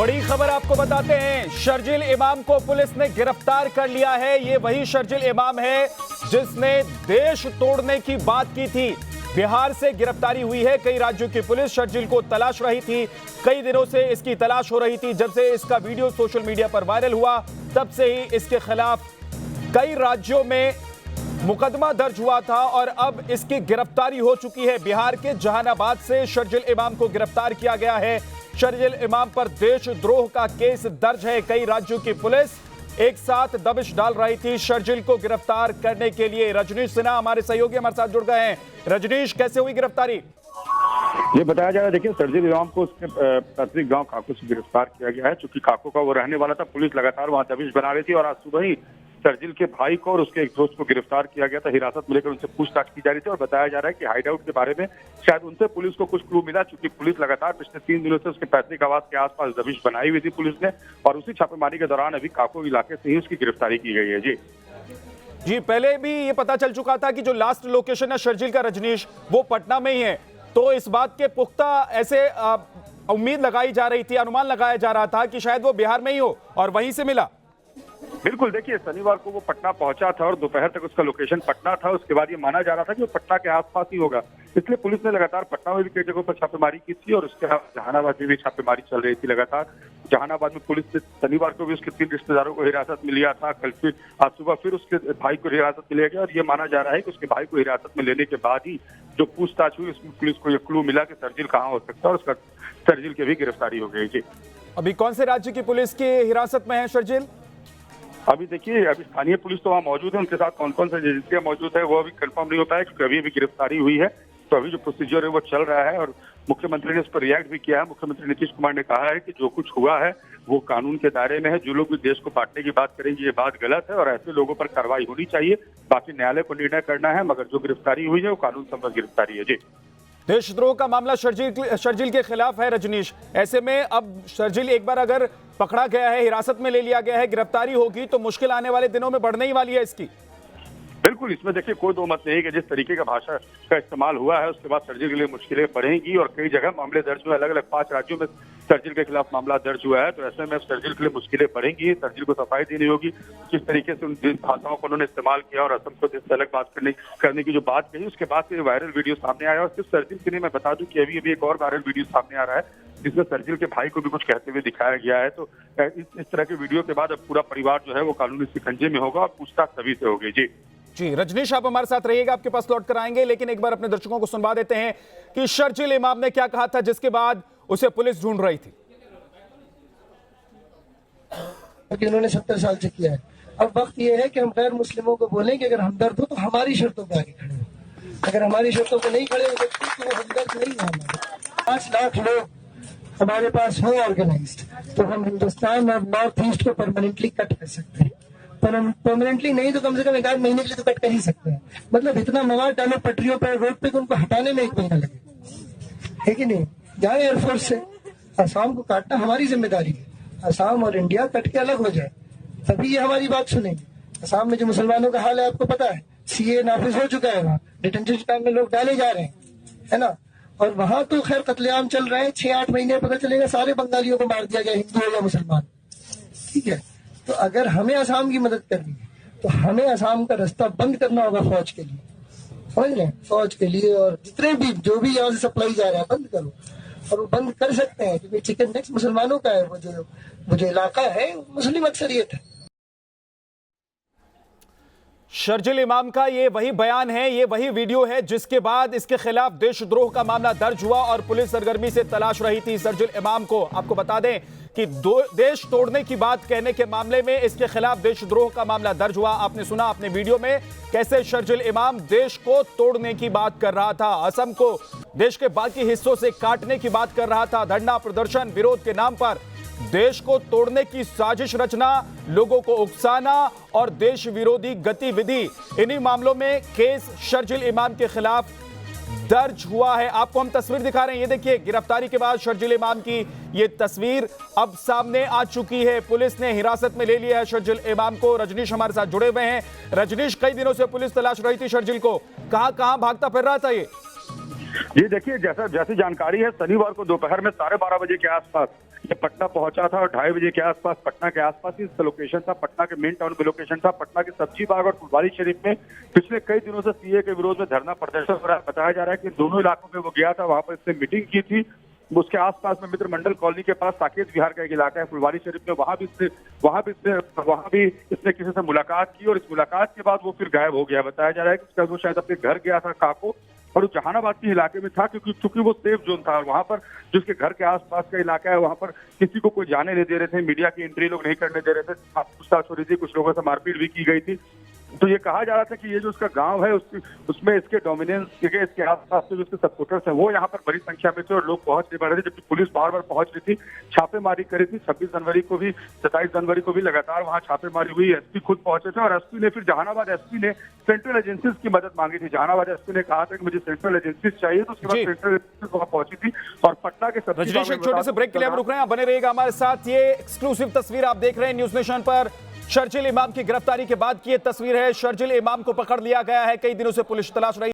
बड़ी खबर आपको बताते हैं, शर्जिल इमाम को पुलिस ने गिरफ्तार कर लिया है। ये वही शर्जिल इमाम है जिसने देश तोड़ने की बात की थी। बिहार से गिरफ्तारी हुई है। कई राज्यों की पुलिस शर्जिल को तलाश रही थी। कई दिनों से इसकी तलाश हो रही थी। जब से इसका वीडियो सोशल मीडिया पर वायरल हुआ, तब से ही इसके खिलाफ कई राज्यों में मुकदमा दर्ज हुआ था और अब इसकी गिरफ्तारी हो चुकी है। बिहार के जहानाबाद से शर्जिल इमाम को गिरफ्तार किया गया है। शर्जिल इमाम पर देशद्रोह का केस दर्ज है। कई राज्यों की पुलिस एक साथ दबिश डाल रही थी शर्जिल को गिरफ्तार करने के लिए। रजनीश सिन्हा हमारे सहयोगी हमारे साथ जुड़ गए हैं। रजनीश, कैसे हुई गिरफ्तारी? ये बताया जा रहा है, देखिए शर्जिल इमाम को उसके पैतृक गांव काको से गिरफ्तार किया गया है। चूंकि काको का वो रहने वाला था, पुलिस लगातार वहां दबिश बना रही थी और आज सुबह ही शर्जिल के भाई को और उसके एक दोस्त को गिरफ्तार किया गया था। हिरासत में लेकर उनसे पूछताछ की जा रही थी और बताया जा रहा है कि हाइडआउट के बारे में शायद उनसे पुलिस को कुछ क्लू मिला। चूंकि पुलिस लगातार पिछले 3 दिनों से उसके पैतृक आवास के आसपास दबिश बनाई हुई थी पुलिस ने, और उसी छापेमारी के दौरान अभी काको इलाके से ही उसकी गिरफ्तारी की गई है। जी, पहले भी ये पता चल चुका था कि जो लास्ट लोकेशन है शर्जिल का, रजनीश, वो पटना में ही है। तो इस बात के पुख्ता ऐसे उम्मीद लगाई जा रही थी, अनुमान लगाया जा रहा था कि शायद वो बिहार में ही हो और वहीं से मिला। बिल्कुल, देखिए शनिवार को वो पटना पहुंचा था और दोपहर तक उसका लोकेशन पटना था। उसके बाद ये माना जा रहा था कि वो पटना के आसपास ही होगा, इसलिए पुलिस ने लगातार पटना में भी कई जगहों पर छापेमारी की थी और उसके अलावा जहानाबाद में भी छापेमारी चल रही थी लगातार। जहानाबाद में पुलिस ने शनिवार को भी उसके 3 रिश्तेदारों को हिरासत में लिया था। कल फिर आज सुबह फिर उसके भाई को हिरासत में लिया गया और ये माना जा रहा है कि उसके भाई को हिरासत में लेने के बाद ही जो पूछताछ हुई उसमें पुलिस को ये क्लू मिला कि शर्जिल कहाँ हो सकता है और उसका शर्जिल की भी गिरफ्तारी हो गई। जी, अभी कौन से राज्य की पुलिस की हिरासत में है शर्जिल? अभी देखिए, अभी स्थानीय पुलिस तो वहाँ मौजूद है, उनके साथ कौन कौन सी एजेंसियां मौजूद है वो अभी कंफर्म नहीं हो पाया क्योंकि अभी गिरफ्तारी हुई है। तो अभी जो प्रोसीजर है वो चल रहा है और मुख्यमंत्री ने इस पर रिएक्ट भी किया है। मुख्यमंत्री नीतीश कुमार ने कहा है कि जो कुछ हुआ है वो कानून के दायरे में है। जो लोग भी देश को बांटने की बात करेंगे ये बात गलत है और ऐसे लोगों पर कार्रवाई होनी चाहिए। बाकी न्यायालय को निर्णय करना है, मगर जो गिरफ्तारी हुई है वो कानून सम्मत गिरफ्तारी है। जी, देशद्रोह का मामला शर्जिल के खिलाफ है रजनीश। ऐसे में अब शर्जिल एक बार अगर पकड़ा गया है, हिरासत में ले लिया गया है, गिरफ्तारी होगी तो मुश्किल आने वाले दिनों में बढ़ने ही वाली है इसकी। बिल्कुल, इसमें देखिए कोई दो मत नहीं कि जिस तरीके का भाषा का इस्तेमाल हुआ है उसके बाद शर्जिल के लिए मुश्किलें बढ़ेंगी और कई जगह मामले दर्ज हुए। अलग अलग 5 राज्यों में शर्जिल के खिलाफ मामला दर्ज हुआ है। तो ऐसे में शर्जिल के लिए मुश्किलें बढ़ेंगी। शर्जिल को सफाई देनी होगी किस तरीके से उन भाषाओं को उन्होंने इस्तेमाल किया और असम को से अलग बात करने की जो बात कही, उसके बाद से वायरल वीडियो सामने आया। और सिर्फ शर्जिल के लिए मैं बता दूं कि अभी एक और वायरल वीडियो सामने आ रहा है जिसमें शर्जिल के भाई को भी कुछ कहते हुए दिखाया गया है। तो इस तरह के वीडियो के बाद अब पूरा परिवार जो है वो कानूनी शिकंजे में होगा और पूछताछ सभी से होगी। जी, रजनीश, आप हमारे साथ रहिएगा, आपके पास लौट कर आएंगे, लेकिन एक बार अपने दर्शकों को सुनवा देते हैं कि शर्जिल इमाम ने क्या कहा था जिसके बाद उसे पुलिस ढूंढ रही थी। उन्होंने 70 साल से किया है। अब वक्त ये है कि हम गैर मुस्लिमों को बोलें कि अगर हमदर्द हो तो हमारी शर्तों पर आगे खड़े हो। अगर हमारी शर्तों पर नहीं खड़े हो तो वो हमदर्द नहीं है। हमारे 5 लाख लोग हमारे पास हो ऑर्गेनाइज्ड, तो हम हिंदुस्तान और नॉर्थ ईस्ट को परमानेंटली कट कर सकते हैं। परमानेंटली नहीं तो कम से कम 1 आध महीने के लिए तो कट कर ही सकते हैं। मतलब इतना मवाद डालो पटरियों पर, रोड पे, उनको हटाने में 1 महीना लगे, है कि नहीं? जाए एयरफोर्स से। असम को काटना हमारी जिम्मेदारी है। असम और इंडिया कट के अलग हो जाए, तभी ये हमारी बात सुनेंगे। असम में जो मुसलमानों का हाल है आपको पता है, सीए नाफिज हो चुका है, वहाँ डिटेंशन कैंप में लोग डाले जा रहे हैं, है ना? और वहां तो खैर कत्लेआम चल रहे हैं। 6-8 महीने पता चलेगा सारे बंगालियों को मार दिया गया, हिंदू हो या मुसलमान, ठीक है? तो अगर हमें असम की मदद करनी है तो हमें असम का रास्ता बंद करना होगा फौज के लिए, समझ रहे हैं? फौज के लिए और जितने भी जो भी यहाँ से सप्लाई जा रहा है बंद करो। और वो बंद कर सकते हैं क्योंकि चिकन नेक्स्ट मुसलमानों का है। वो जो इलाका है मुस्लिम अक्सरियत है। शर्जिल इमाम का ये वही बयान है, ये वही वीडियो है जिसके बाद इसके खिलाफ देशद्रोह का मामला दर्ज हुआ और पुलिस सरगर्मी से तलाश रही थी शर्जिल इमाम को। आपको बता दें कि देश तोड़ने की बात कहने के मामले में इसके खिलाफ देशद्रोह का मामला दर्ज हुआ। आपने सुना अपने वीडियो में कैसे शर्जिल इमाम देश को तोड़ने की बात कर रहा था, असम को देश के बाकी हिस्सों से काटने की बात कर रहा था। धरना प्रदर्शन विरोध के नाम पर देश को तोड़ने की साजिश रचना, लोगों को उकसाना और देश विरोधी गतिविधि, इन्हीं मामलों में केस शर्जिल इमाम के खिलाफ दर्ज हुआ है। आपको हम तस्वीर दिखा रहे हैं, ये देखिए गिरफ्तारी के बाद शर्जिल इमाम की ये तस्वीर अब सामने आ चुकी है। पुलिस ने हिरासत में ले लिया है शर्जिल इमाम को। रजनीश हमारे साथ जुड़े हुए हैं। रजनीश, कई दिनों से पुलिस तलाश रही थी शर्जिल को, कहां भागता फिर रहा था ये? जी देखिए, जैसी जानकारी है शनिवार को दोपहर में 12:30 बजे के आसपास ये पटना पहुंचा था और 2:30 बजे के आसपास पटना के आसपास ही इसका लोकेशन था। पटना के मेन टाउन में लोकेशन था। पटना के सब्जी बाग और फुलवारी शरीफ में पिछले कई दिनों से सीए के विरोध में धरना प्रदर्शन हो रहा है। बताया जा रहा है कि दोनों इलाकों में वो गया था, वहां पर इसने मीटिंग की थी। उसके आसपास में मित्र मंडल कॉलोनी के पास साकेत विहार का एक इलाका है फुलवारी शरीफ में, वहां भी इसने किसी से मुलाकात की और इस मुलाकात के बाद वो फिर गायब हो गया। बताया जा रहा है कि उसका वो शायद अपने घर गया था काको, और वो जहानाबाद के इलाके में था क्योंकि वो सेफ जोन था और वहां पर जिसके घर के आसपास का इलाका है वहां पर किसी को कोई जाने नहीं दे रहे थे, मीडिया की एंट्री लोग नहीं करने दे रहे थे, पूछताछ हो रही थी, कुछ लोगों से मारपीट भी की गई थी। तो ये कहा जा रहा था कि ये जो उसका गांव है उसमें इसके डोमिनेंस के इसके आसपास के जो उसके सपोर्टर्स हैं वो यहाँ पर बड़ी संख्या में थे और लोग पहुंच नहीं पा रहे थे, जबकि पुलिस बार बार पहुंच रही थी, छापेमारी करी थी। 26 जनवरी को भी 27 जनवरी को भी लगातार वहां छापेमारी हुई। एसपी खुद पहुंचे थे और एसपी ने फिर जहानाबाद एसपी ने सेंट्रल एजेंसीज की मदद मांगी थी। जहानाबाद एसपी ने कहा था कि मुझे सेंट्रल एजेंसीज चाहिए, तो उसके बाद सेंट्रल एजेंसीज वहां पहुंची थी और पटना के रजनीश, एक छोटे से ब्रेक के लिए हम रुक रहे हैं, आप बने रहिएगा हमारे साथ। ये एक्सक्लूसिव तस्वीर आप देख रहे हैं न्यूज नेशन पर। शर्जील इमाम की गिरफ्तारी के बाद की ये तस्वीर है। शर्जील इमाम को पकड़ लिया गया है, कई दिनों से पुलिस तलाश रही